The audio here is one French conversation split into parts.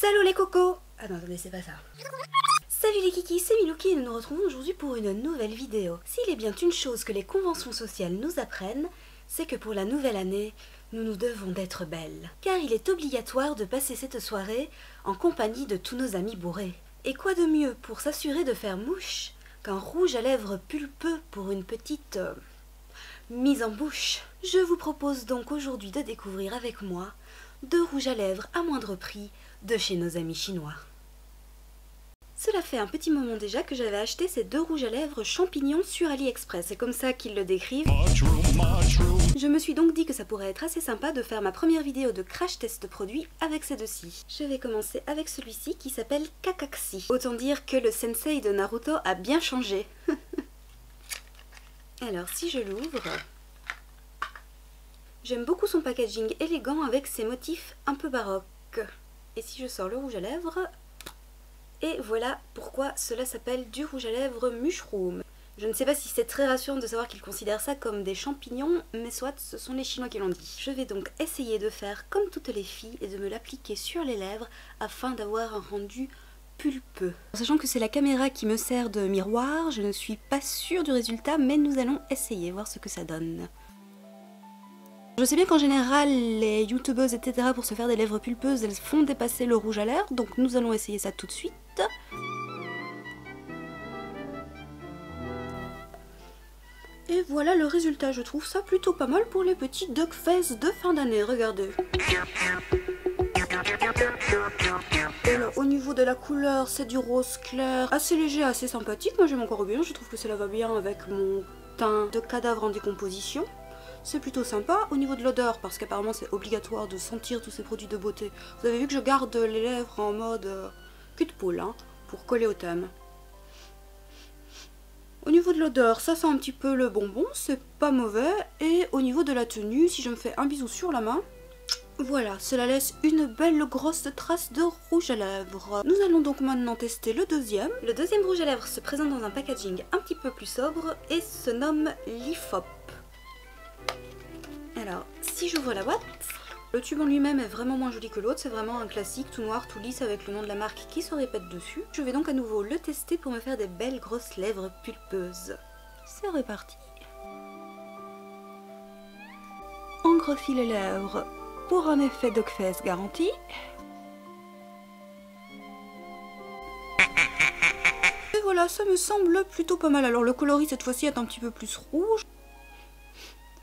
Salut les cocos! Ah non, attendez, c'est pas ça. Salut les kikis, c'est Milouki et nous nous retrouvons aujourd'hui pour une nouvelle vidéo. S'il est bien une chose que les conventions sociales nous apprennent, c'est que pour la nouvelle année, nous nous devons d'être belles. Car il est obligatoire de passer cette soirée en compagnie de tous nos amis bourrés. Et quoi de mieux pour s'assurer de faire mouche qu'un rouge à lèvres pulpeux pour une petite mise en bouche. Je vous propose donc aujourd'hui de découvrir avec moi 2 rouges à lèvres à moindre prix de chez nos amis chinois. Cela fait un petit moment déjà que j'avais acheté ces 2 rouges à lèvres champignons sur AliExpress, c'est comme ça qu'ils le décrivent. Je me suis donc dit que ça pourrait être assez sympa de faire ma première vidéo de crash test produit avec ces deux-ci. Je vais commencer avec celui-ci qui s'appelle Kakaxi. Autant dire que le sensei de Naruto a bien changé. Alors si je l'ouvre, j'aime beaucoup son packaging élégant avec ses motifs un peu baroques. Et si je sors le rouge à lèvres, et voilà pourquoi cela s'appelle du rouge à lèvres mushroom. Je ne sais pas si c'est très rassurant de savoir qu'ils considèrent ça comme des champignons, mais soit, ce sont les Chinois qui l'ont dit. Je vais donc essayer de faire comme toutes les filles et de me l'appliquer sur les lèvres afin d'avoir un rendu pulpeux. Sachant que c'est la caméra qui me sert de miroir, je ne suis pas sûre du résultat, mais nous allons essayer, voir ce que ça donne. Je sais bien qu'en général, les youtubeuses, etc., pour se faire des lèvres pulpeuses, elles font dépasser le rouge à lèvres, donc nous allons essayer ça tout de suite. Et voilà le résultat, je trouve ça plutôt pas mal pour les petits duck face de fin d'année, regardez. Et là, au niveau de la couleur, c'est du rose clair, assez léger, assez sympathique. Moi j'aime encore bien, je trouve que cela va bien avec mon teint de cadavre en décomposition. C'est plutôt sympa. Au niveau de l'odeur, parce qu'apparemment c'est obligatoire de sentir tous ces produits de beauté. Vous avez vu que je garde les lèvres en mode cul de poule, hein, pour coller au thème. Au niveau de l'odeur, ça sent un petit peu le bonbon, c'est pas mauvais. Et au niveau de la tenue, si je me fais un bisou sur la main, voilà, cela laisse une belle grosse trace de rouge à lèvres. Nous allons donc maintenant tester le deuxième. Le deuxième rouge à lèvres se présente dans un packaging un petit peu plus sobre et se nomme Lifop. Alors, si j'ouvre la boîte, le tube en lui-même est vraiment moins joli que l'autre, c'est vraiment un classique tout noir, tout lisse avec le nom de la marque qui se répète dessus. Je vais donc à nouveau le tester pour me faire des belles grosses lèvres pulpeuses. C'est reparti. Engrossis les lèvres pour un effet duckface garanti. Et voilà, ça me semble plutôt pas mal. Alors le coloris cette fois-ci est un petit peu plus rouge.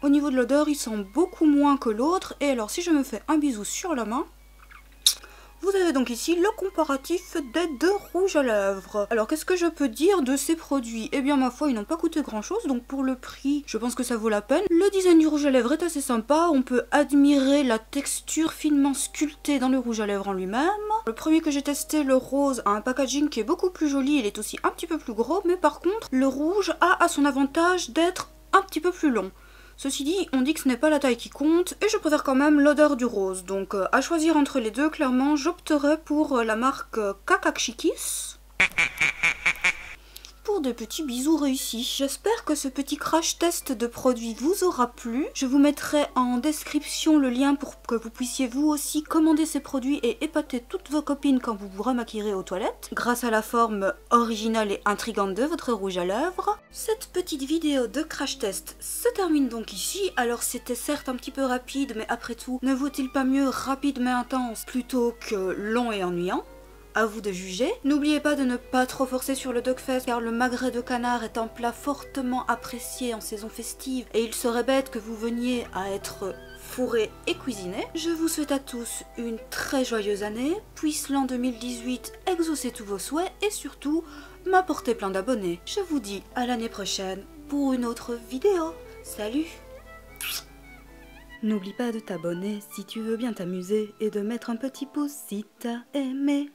Au niveau de l'odeur, il sent beaucoup moins que l'autre. Et alors, si je me fais un bisou sur la main, vous avez donc ici le comparatif des 2 rouges à lèvres. Alors, qu'est-ce que je peux dire de ces produits? Eh bien, ma foi, ils n'ont pas coûté grand-chose. Donc, pour le prix, je pense que ça vaut la peine. Le design du rouge à lèvres est assez sympa. On peut admirer la texture finement sculptée dans le rouge à lèvres en lui-même. Le premier que j'ai testé, le rose, a un packaging qui est beaucoup plus joli. Il est aussi un petit peu plus gros. Mais par contre, le rouge a à son avantage d'être un petit peu plus long. Ceci dit, on dit que ce n'est pas la taille qui compte, et je préfère quand même l'odeur du rose. Donc à choisir entre les deux, clairement, j'opterai pour la marque Kakaxikis. Pour de petits bisous réussis. J'espère que ce petit crash test de produits vous aura plu. Je vous mettrai en description le lien pour que vous puissiez vous aussi commander ces produits et épater toutes vos copines quand vous vous remaquillerez aux toilettes, grâce à la forme originale et intrigante de votre rouge à lèvres. Cette petite vidéo de crash test se termine donc ici. Alors c'était certes un petit peu rapide, mais après tout, ne vaut-il pas mieux rapide mais intense plutôt que long et ennuyant? À vous de juger. N'oubliez pas de ne pas trop forcer sur le duckface car le magret de canard est un plat fortement apprécié en saison festive et il serait bête que vous veniez à être fourré et cuisiné. Je vous souhaite à tous une très joyeuse année, puisse l'an 2018 exaucer tous vos souhaits et surtout m'apporter plein d'abonnés. Je vous dis à l'année prochaine pour une autre vidéo. Salut! N'oublie pas de t'abonner si tu veux bien t'amuser et de mettre un petit pouce si t'as aimé.